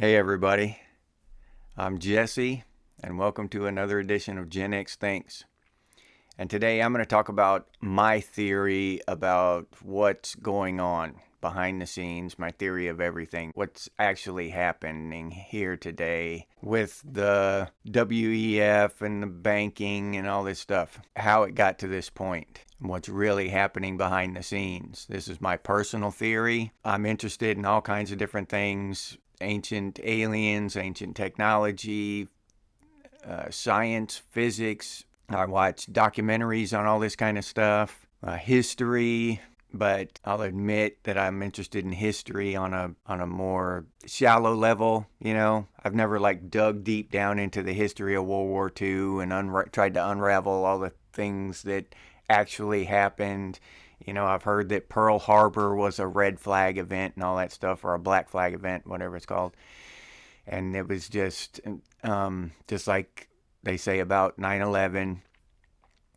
Hey everybody, I'm Jesse and welcome to another edition of Gen X Thinks. And today I'm going to talk about my theory about what's going on behind the scenes, my theory of everything, what's actually happening here today with the WEF and the banking and all this stuff, how it got to this point, what's really happening behind the scenes. This is my personal theory. I'm interested in all kinds of different things. Ancient aliens, ancient technology, science, physics. I watch documentaries on all this kind of stuff, history, but I'll admit that I'm interested in history on a more shallow level. I've never dug deep down into the history of World War II and tried to unravel all the things that actually happened. I've heard that Pearl Harbor was a red flag event and all that stuff, or a black flag event, whatever it's called. And it was just like they say about 9/11,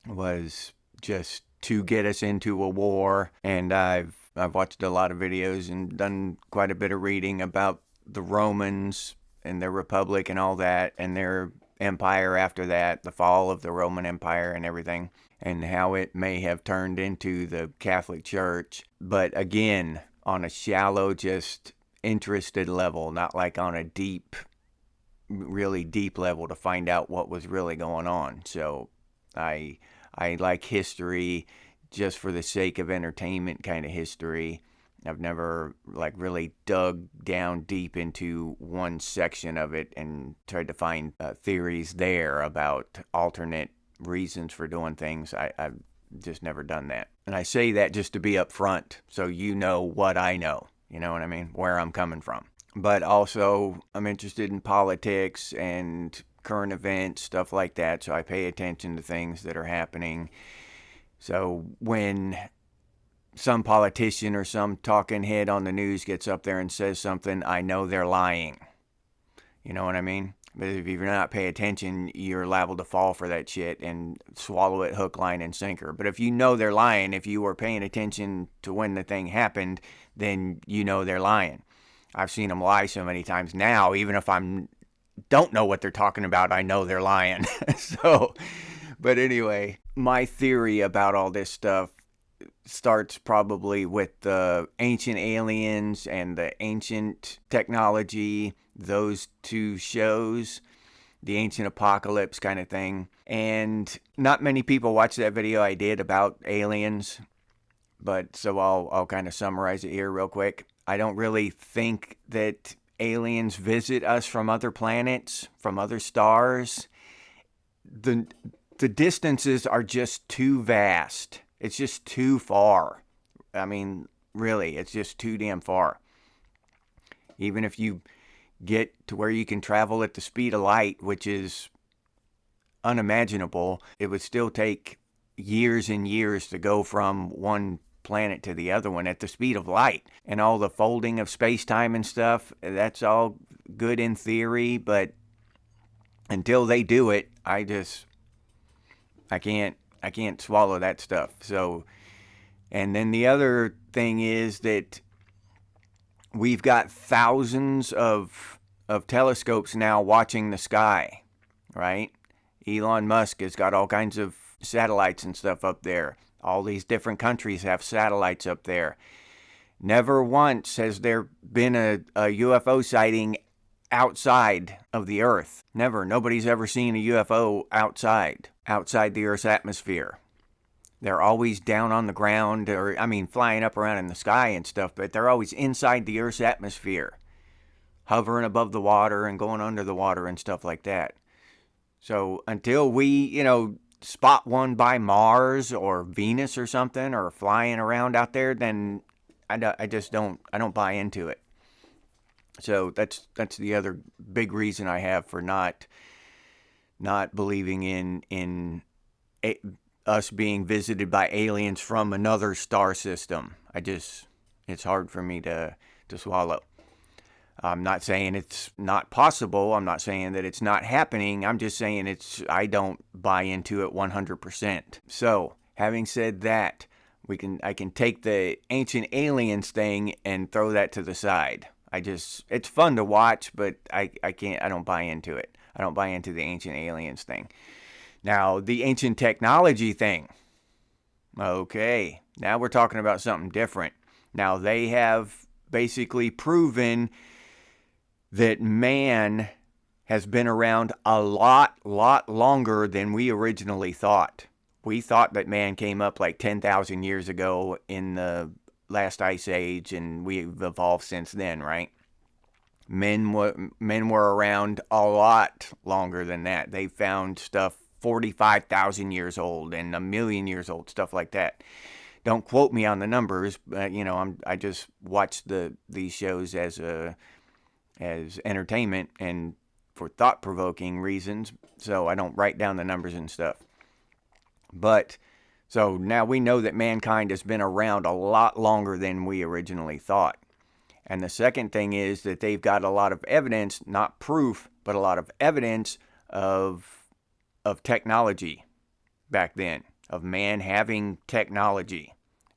was just to get us into a war. And I've watched a lot of videos and done quite a bit of reading about the Romans and their republic and all that, and their empire after that, the fall of the Roman Empire and everything, and how it may have turned into the Catholic Church. But again, on a shallow, just interested level, not like on a deep, really deep level to find out what was really going on. So I like history just for the sake of entertainment kind of history. I've never really dug down deep into one section of it and tried to find theories there about alternate reasons for doing things. I've just never done that. And I say that just to be upfront so you know what I know. You know what I mean? Where I'm coming from. But also, I'm interested in politics and current events, stuff like that. So I pay attention to things that are happening. So when some politician or some talking head on the news gets up there and says something, I know they're lying. You know what I mean? But if you're not paying attention, you're liable to fall for that shit and swallow it hook, line, and sinker. But if you know they're lying, if you were paying attention to when the thing happened, then you know they're lying. I've seen them lie so many times now, even if I don't know what they're talking about, I know they're lying. But anyway, my theory about all this stuff starts probably with the ancient aliens and the ancient technology, those two shows, the ancient apocalypse kind of thing. And not many people watch that video I did about aliens, but so I'll kind of summarize it here real quick. I don't really think that aliens visit us from other planets, from other stars. The distances are just too vast. It's just too far. I mean, really, it's just too damn far. Even if you get to where you can travel at the speed of light, which is unimaginable, it would still take years and years to go from one planet to the other one at the speed of light. And all the folding of space-time and stuff, that's all good in theory, but until they do it, I can't swallow that stuff. So, and then the other thing is that we've got thousands of telescopes now watching the sky, right? Elon Musk has got all kinds of satellites and stuff up there. All these different countries have satellites up there. Never once has there been a UFO sighting outside of the Earth. Never. Nobody's ever seen a UFO outside the Earth's atmosphere. They're always down on the ground, flying up around in the sky and stuff, but they're always inside the Earth's atmosphere, hovering above the water and going under the water and stuff like that. So until we, spot one by Mars or Venus or something, or flying around out there, then I don't buy into it. So that's the other big reason I have for not believing in us being visited by aliens from another star system. It's hard for me to swallow. I'm not saying it's not possible. I'm not saying that it's not happening. I'm just saying I don't buy into it 100%. So, having said that, I can take the ancient aliens thing and throw that to the side. it's fun to watch, but I don't buy into it. I don't buy into the ancient aliens thing. Now, the ancient technology thing. Okay, now we're talking about something different. Now, they have basically proven that man has been around a lot longer than we originally thought. We thought that man came up like 10,000 years ago in the last ice age, and we've evolved since then, right? Men were around a lot longer than that. They found stuff 45,000 years old and 1,000,000 years old, stuff like that. Don't quote me on the numbers, but I just watch these shows as entertainment and for thought-provoking reasons, so I don't write down the numbers and stuff. But so now we know that mankind has been around a lot longer than we originally thought. And the second thing is that they've got a lot of evidence, not proof, but a lot of evidence of technology back then, of man having technology,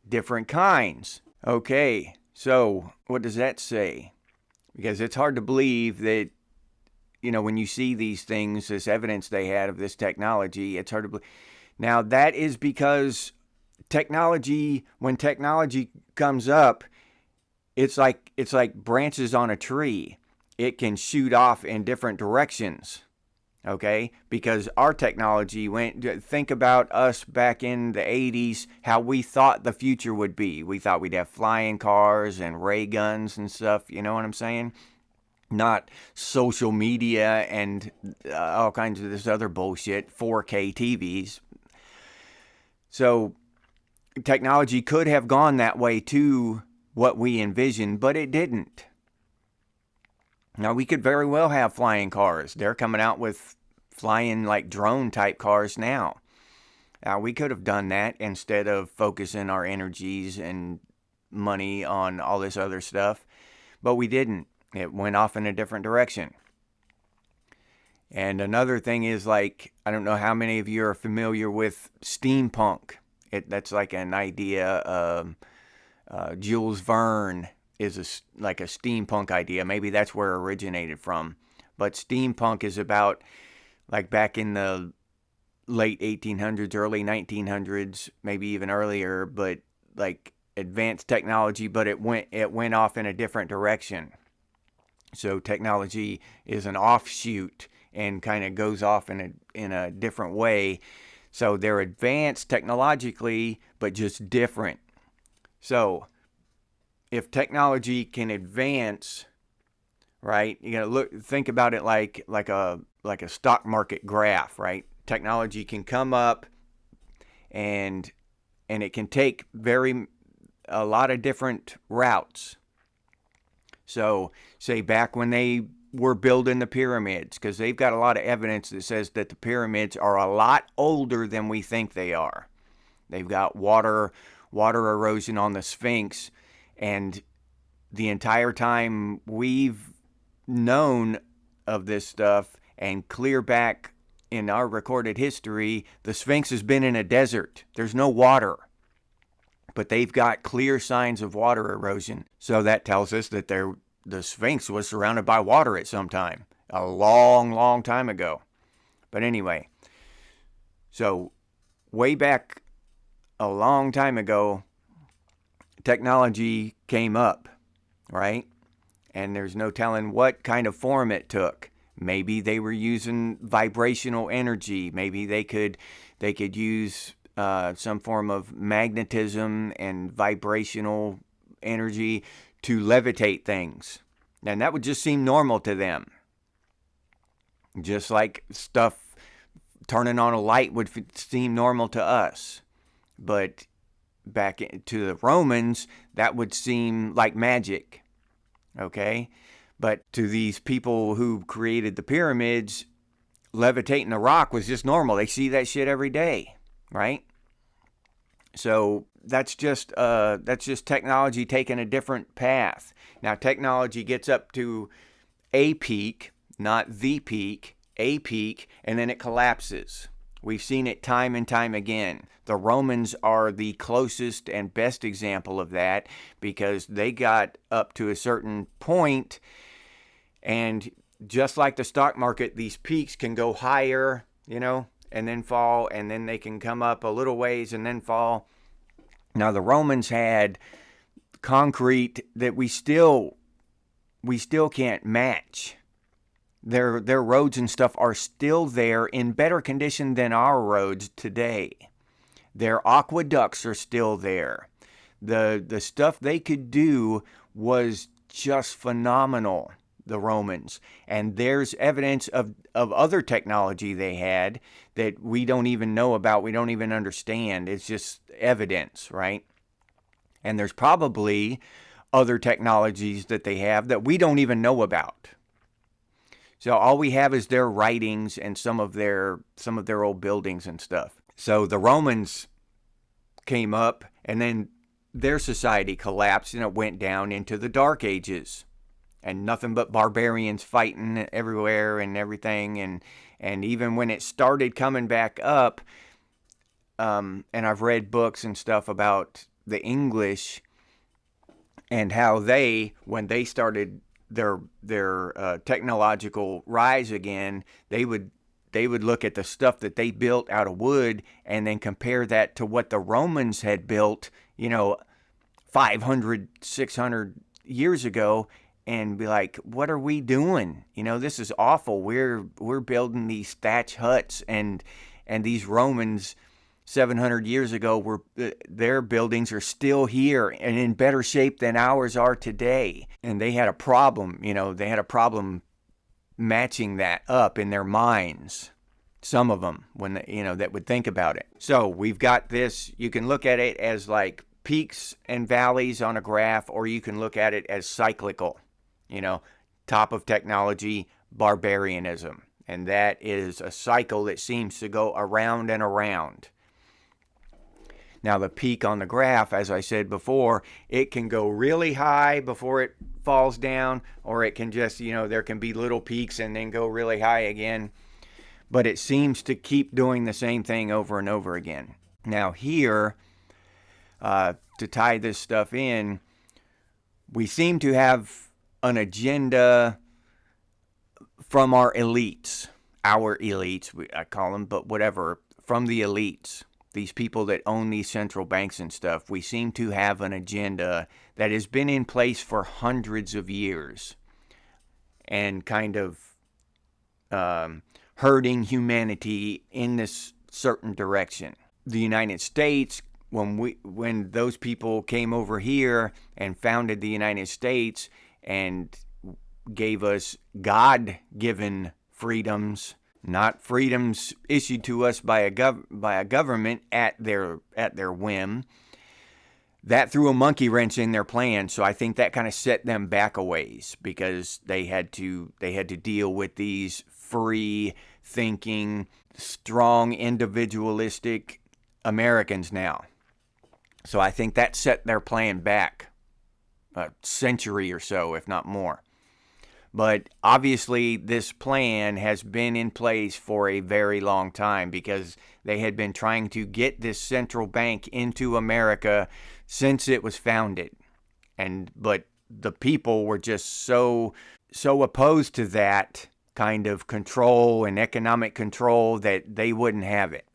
different kinds. Okay, so what does that say? Because it's hard to believe that, when you see these things, this evidence they had of this technology, it's hard to believe. Now, that is because when technology comes up, it's like branches on a tree. It can shoot off in different directions, okay? Because our technology think about us back in the 80s, how we thought the future would be. We thought we'd have flying cars and ray guns and stuff, you know what I'm saying? Not social media and all kinds of this other bullshit, 4K TVs. So technology could have gone that way to what we envisioned, but it didn't. Now, we could very well have flying cars. They're coming out with flying like drone type cars now. Now, we could have done that instead of focusing our energies and money on all this other stuff, but we didn't. It went off in a different direction. And another thing is, like, I don't know how many of you are familiar with steampunk. That's like an idea. Jules Verne is like a steampunk idea. Maybe that's where it originated from. But steampunk is about, like, back in the late 1800s, early 1900s, maybe even earlier, but like advanced technology, but it went off in a different direction. So technology is an offshoot and kind of goes off in a different way. So they're advanced technologically, but just different. So if technology can advance, right? Think about it like a stock market graph, right? Technology can come up and it can take a lot of different routes. So say back when they were building the pyramids, because they've got a lot of evidence that says that the pyramids are a lot older than we think they are. They've got water erosion on the Sphinx, and the entire time we've known of this stuff and clear back in our recorded history, the Sphinx has been in a desert. There's no water. But they've got clear signs of water erosion. So that tells us that the Sphinx was surrounded by water at some time. A long, long time ago. But anyway, so way back a long time ago, technology came up, right? And there's no telling what kind of form it took. Maybe they were using vibrational energy. Maybe they could use some form of magnetism and vibrational energy to levitate things. And that would just seem normal to them. Just like stuff turning on a light would seem normal to us. But back to the Romans, that would seem like magic. Okay? But to these people who created the pyramids, levitating a rock was just normal. They see that shit every day, right? So that's just technology taking a different path. Now technology gets up to a peak, not the peak, a peak, and then it collapses. We've seen it time and time again. The Romans are the closest and best example of that, because they got up to a certain point, and just like the stock market, these peaks can go higher, and then fall, and then they can come up a little ways and then fall. Now, the Romans had concrete that we still can't match. Their roads and stuff are still there in better condition than our roads today. Their aqueducts are still there. The stuff they could do was just phenomenal, the Romans. And there's evidence of other technology they had that we don't even know about, we don't even understand. It's just evidence, right? And there's probably other technologies that they have that we don't even know about. So all we have is their writings and some of their old buildings and stuff. So the Romans came up, and then their society collapsed, and it went down into the Dark Ages, and nothing but barbarians fighting everywhere and everything. And even when it started coming back up, and I've read books and stuff about the English and how when they started their technological rise again, they would look at the stuff that they built out of wood and then compare that to what the Romans had built, 500, 600 years ago, and be like, what are we doing? This is awful. We're building these thatch huts, and these Romans 700 years ago, their buildings are still here and in better shape than ours are today. And they had a problem, they had a problem matching that up in their minds. Some of them, when that would think about it. So we've got this. You can look at it as like peaks and valleys on a graph, or you can look at it as cyclical. Top of technology, barbarianism, and that is a cycle that seems to go around and around. Now, the peak on the graph, as I said before, it can go really high before it falls down, or it can just, there can be little peaks and then go really high again. But it seems to keep doing the same thing over and over again. Now, here, to tie this stuff in, we seem to have an agenda from our elites, I call them, but whatever, from the elites. These people that own these central banks and stuff, we seem to have an agenda that has been in place for hundreds of years and kind of hurting humanity in this certain direction. The United States, when those people came over here and founded the United States and gave us God-given freedoms, not freedoms issued to us by a government at their whim, that threw a monkey wrench in their plan. So I think that kind of set them back a ways, because they had to deal with these free thinking, strong, individualistic Americans now. So I think that set their plan back a century or so, if not more. But obviously, this plan has been in place for a very long time, because they had been trying to get this central bank into America since it was founded. But the people were just so opposed to that kind of control and economic control that they wouldn't have it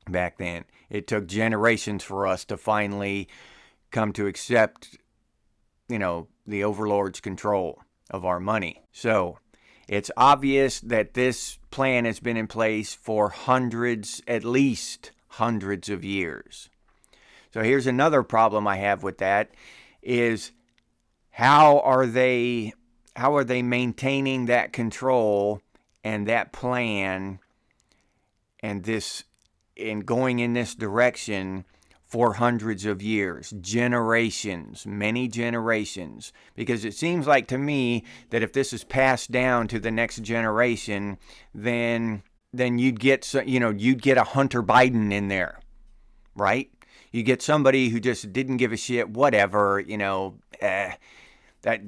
back then. It took generations for us to finally come to accept, the overlord's control of our money. So it's obvious that this plan has been in place for at least hundreds of years. So here's another problem I have with that, is how are they maintaining that control and that plan and going in this direction for hundreds of years, generations, many generations? Because it seems like to me that if this is passed down to the next generation, then you'd get a Hunter Biden in there, right? You get somebody who just didn't give a shit, whatever, that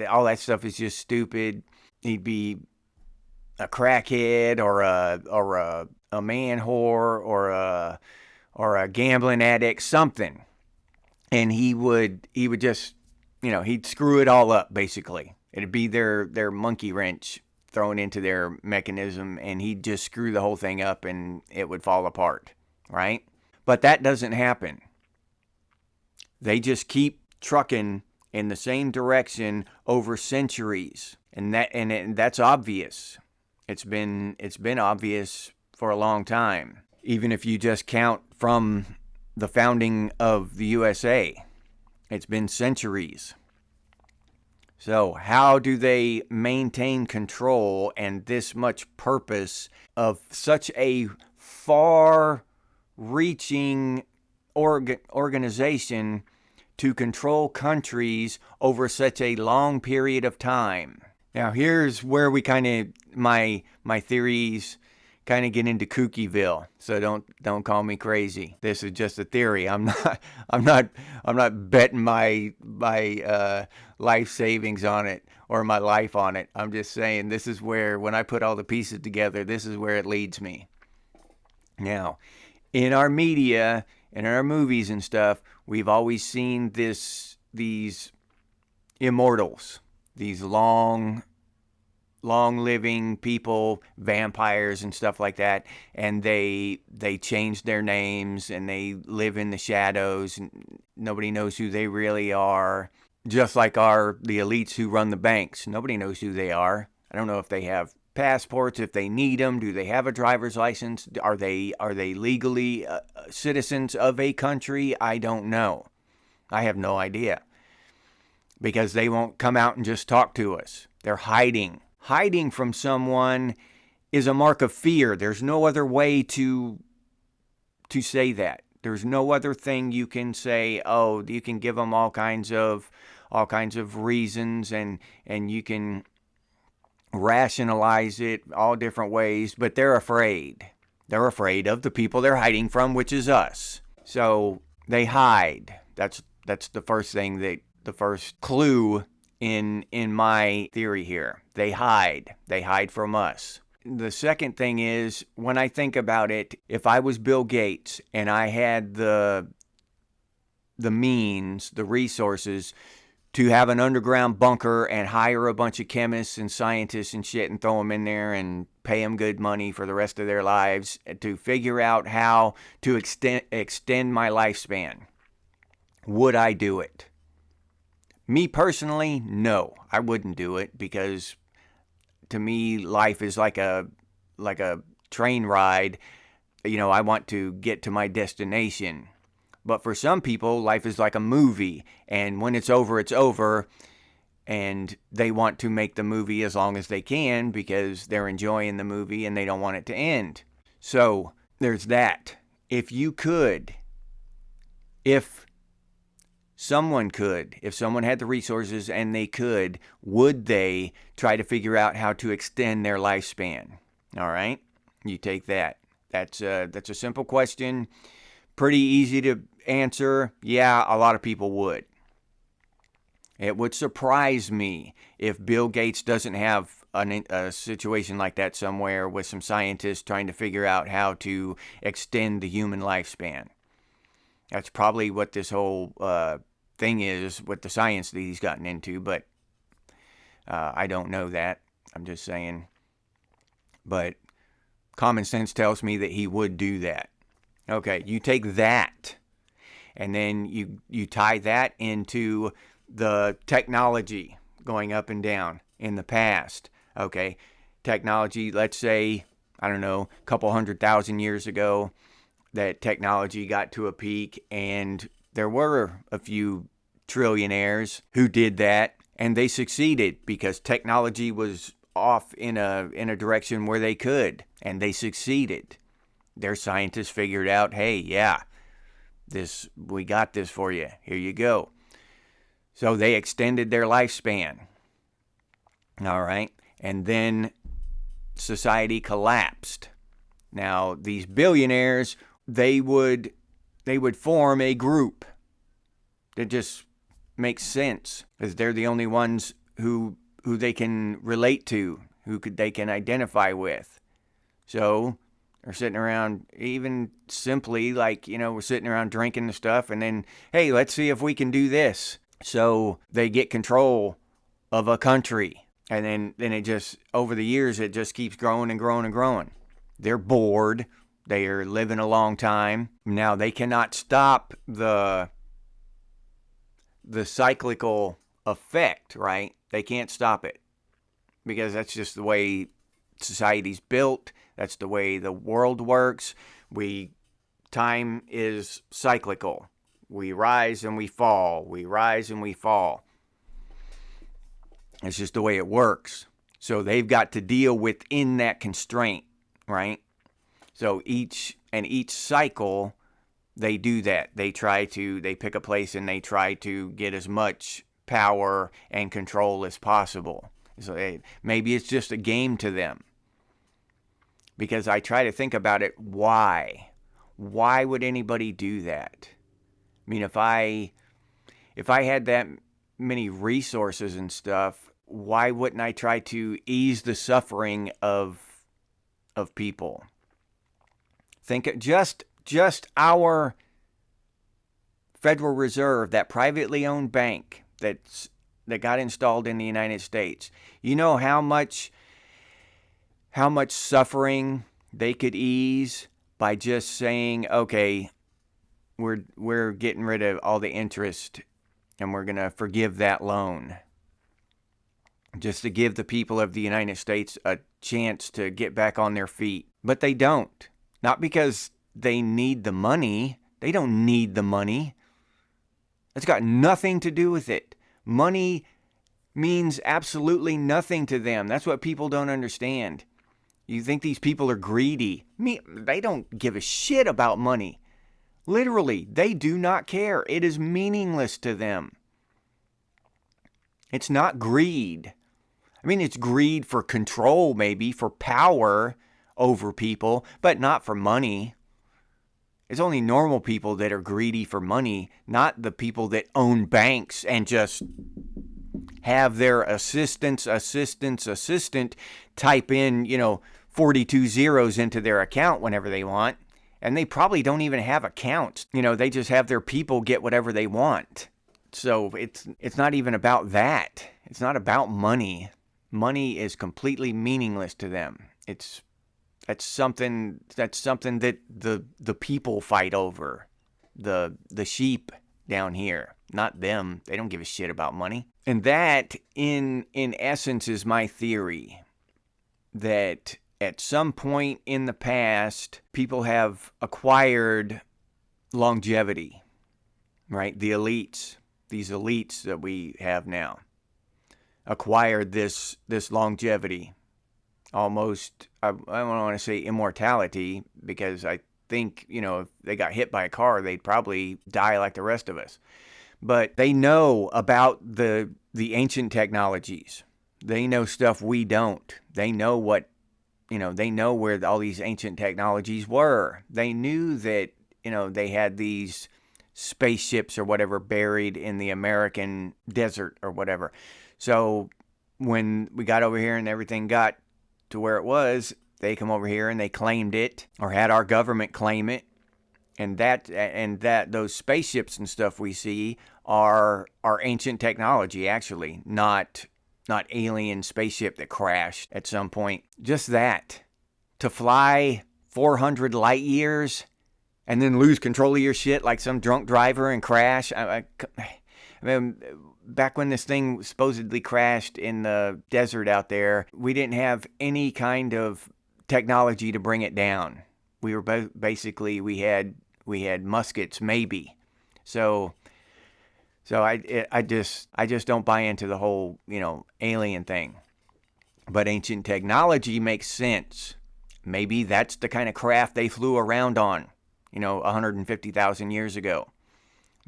all that stuff is just stupid. He'd be a crackhead or a a man whore or a gambling addict, something. And he would just, he'd screw it all up basically. It'd be their monkey wrench thrown into their mechanism, and he'd just screw the whole thing up and it would fall apart, right? But that doesn't happen. They just keep trucking in the same direction over centuries, and that's obvious. It's been obvious for a long time. Even if you just count from the founding of the USA, it's been centuries. So how do they maintain control and this much purpose of such a far-reaching organization to control countries over such a long period of time? Now, here's where we kind of my theories kind of get into kookyville. So don't call me crazy. This is just a theory. I'm not betting my life savings on it or my life on it. I'm just saying this is where, when I put all the pieces together, this is where it leads me. Now, in our media and in our movies and stuff, we've always seen these immortals, these long living people, vampires and stuff like that, and they change their names and they live in the shadows and nobody knows who they really are. Just like the elites who run the banks. Nobody knows who they are. I don't know if they have passports, if they need them. Do they have a driver's license? Are they legally citizens of a country? I don't know. I have no idea. Because they won't come out and just talk to us. They're hiding. Hiding from someone is a mark of fear. There's no other way to say that. There's no other thing you can say. Oh, you can give them all kinds of reasons, and you can rationalize it all different ways, but they're afraid. They're afraid of the people they're hiding from, which is us. So they hide. That's the first thing, the first clue in my theory here. They hide. They hide from us. The second thing is, when I think about it, if I was Bill Gates and I had the means, the resources to have an underground bunker and hire a bunch of chemists and scientists and shit and throw them in there and pay them good money for the rest of their lives to figure out how to extend my lifespan, would I do it? Me personally, no, I wouldn't do it, because to me, life is like a train ride. I want to get to my destination. But for some people, life is like a movie, and when it's over, it's over, and they want to make the movie as long as they can because they're enjoying the movie and they don't want it to end. So there's that. If someone had the resources and they could, would they try to figure out how to extend their lifespan? All right, you take that. That's a simple question. Pretty easy to answer. Yeah, a lot of people would. It would surprise me if Bill Gates doesn't have a situation like that somewhere with some scientists trying to figure out how to extend the human lifespan. That's probably what this whole thing is with the science that he's gotten into, but I don't know that. I'm just saying. But common sense tells me that he would do that. Okay, you take that, and then you tie that into the technology going up and down in the past. Okay, technology, let's say, I don't know, a couple 100,000 years ago, that technology got to a peak, and there were a few trillionaires who did that, and they succeeded because technology was off in a direction where they could, and they succeeded. Their scientists figured out, hey, yeah, we got this for you. Here you go. So they extended their lifespan. All right, and then society collapsed. Now, these billionaires, they would form a group that just makes sense, because they're the only ones who they can relate to, they can identify with. So or sitting around, even simply like, we're sitting around drinking the stuff, and then, hey, let's see if we can do this. So they get control of a country, and then it just, over the years, it just keeps growing and growing and growing. They're bored. They are living a long time. Now they cannot stop the cyclical effect, right? They can't stop it, because that's just the way society's built. That's the way the world works. Time is cyclical. We rise and we fall. We rise and we fall. It's just the way it works. So they've got to deal within that constraint, right? So each cycle, they do that. They pick a place and they try to get as much power and control as possible. So maybe it's just a game to them. Because I try to think about it, why? Why would anybody do that? I mean, if I had that many resources and stuff, why wouldn't I try to ease the suffering of people? Think just our Federal Reserve, that privately owned bank that got installed in the United States. You know how much suffering they could ease by just saying, okay, we're getting rid of all the interest and we're going to forgive that loan. Just to give the people of the United States a chance to get back on their feet. But they don't. Not because they need the money. They don't need the money. It's got nothing to do with it. Money means absolutely nothing to them. That's what people don't understand. You think these people are greedy. They don't give a shit about money. Literally, they do not care. It is meaningless to them. It's not greed. I mean, it's greed for control, maybe, for power over people, but not for money. It's only normal people that are greedy for money, not the people that own banks and just have their assistant type in, 42 zeros into their account whenever they want. And they probably don't even have accounts. They just have their people get whatever they want. So it's not even about that. It's not about money. Money is completely meaningless to them. That's something that the people fight over. The sheep down here, not them. They don't give a shit about money. And that in essence is my theory, that at some point in the past, people have acquired longevity, right? The elites, these elites that we have now, acquired this longevity, almost, I don't want to say immortality, because I think, if they got hit by a car, they'd probably die like the rest of us. But they know about the ancient technologies. They know stuff we don't. They know they know where all these ancient technologies were. They knew that, they had these spaceships or whatever buried in the American desert or whatever. So when we got over here and everything got to where it was, they come over here and they claimed it, or had our government claim it. And that those spaceships and stuff we see are ancient technology, actually, not alien spaceship that crashed at some point. Just that. To fly 400 light years and then lose control of your shit like some drunk driver and crash. I mean, back when this thing supposedly crashed in the desert out there, we didn't have any kind of technology to bring it down. We were basically, we had muskets, maybe. So I just don't buy into the whole, alien thing. But ancient technology makes sense. Maybe that's the kind of craft they flew around on, 150,000 years ago.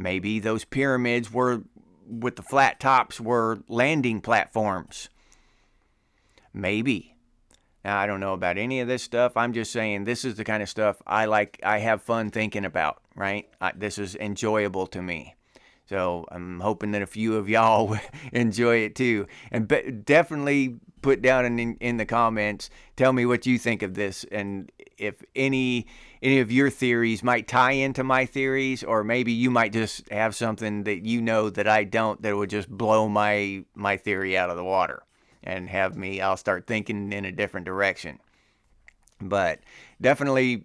Maybe those pyramids with the flat tops were landing platforms. Maybe. Now, I don't know about any of this stuff. I'm just saying this is the kind of stuff I have fun thinking about, right? This is enjoyable to me. So I'm hoping that a few of y'all enjoy it too. And definitely put down in the comments, tell me what you think of this, and if any of your theories might tie into my theories, or maybe you might just have something that you know that I don't that would just blow my theory out of the water and I'll start thinking in a different direction. But definitely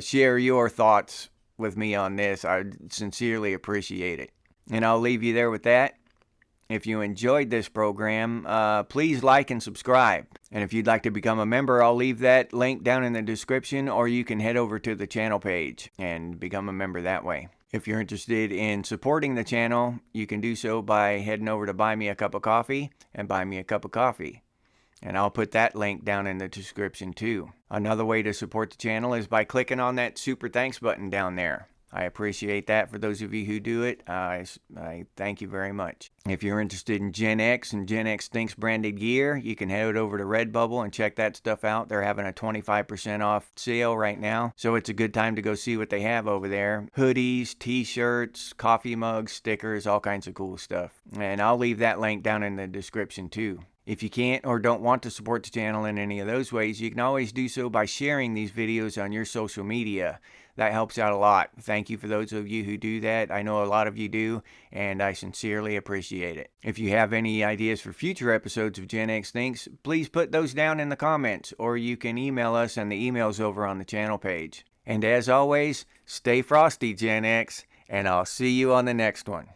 share your thoughts with me on this. I sincerely appreciate it. And I'll leave you there with that. If you enjoyed this program, please like and subscribe. And if you'd like to become a member, I'll leave that link down in the description, or you can head over to the channel page and become a member that way. If you're interested in supporting the channel, you can do so by heading over to Buy Me a Cup of Coffee and buy me a cup of coffee. And I'll put that link down in the description too. Another way to support the channel is by clicking on that super thanks button down there. I appreciate that for those of you who do it. I thank you very much. If you're interested in Gen X and Gen X Thinks branded gear, you can head over to Redbubble and check that stuff out. They're having a 25% off sale right now, so it's a good time to go see what they have over there. Hoodies, t-shirts, coffee mugs, stickers, all kinds of cool stuff. And I'll leave that link down in the description too. If you can't or don't want to support the channel in any of those ways, you can always do so by sharing these videos on your social media. That helps out a lot. Thank you for those of you who do that. I know a lot of you do, and I sincerely appreciate it. If you have any ideas for future episodes of Gen X Thinks, please put those down in the comments, or you can email us, and the email's over on the channel page. And as always, stay frosty, Gen X, and I'll see you on the next one.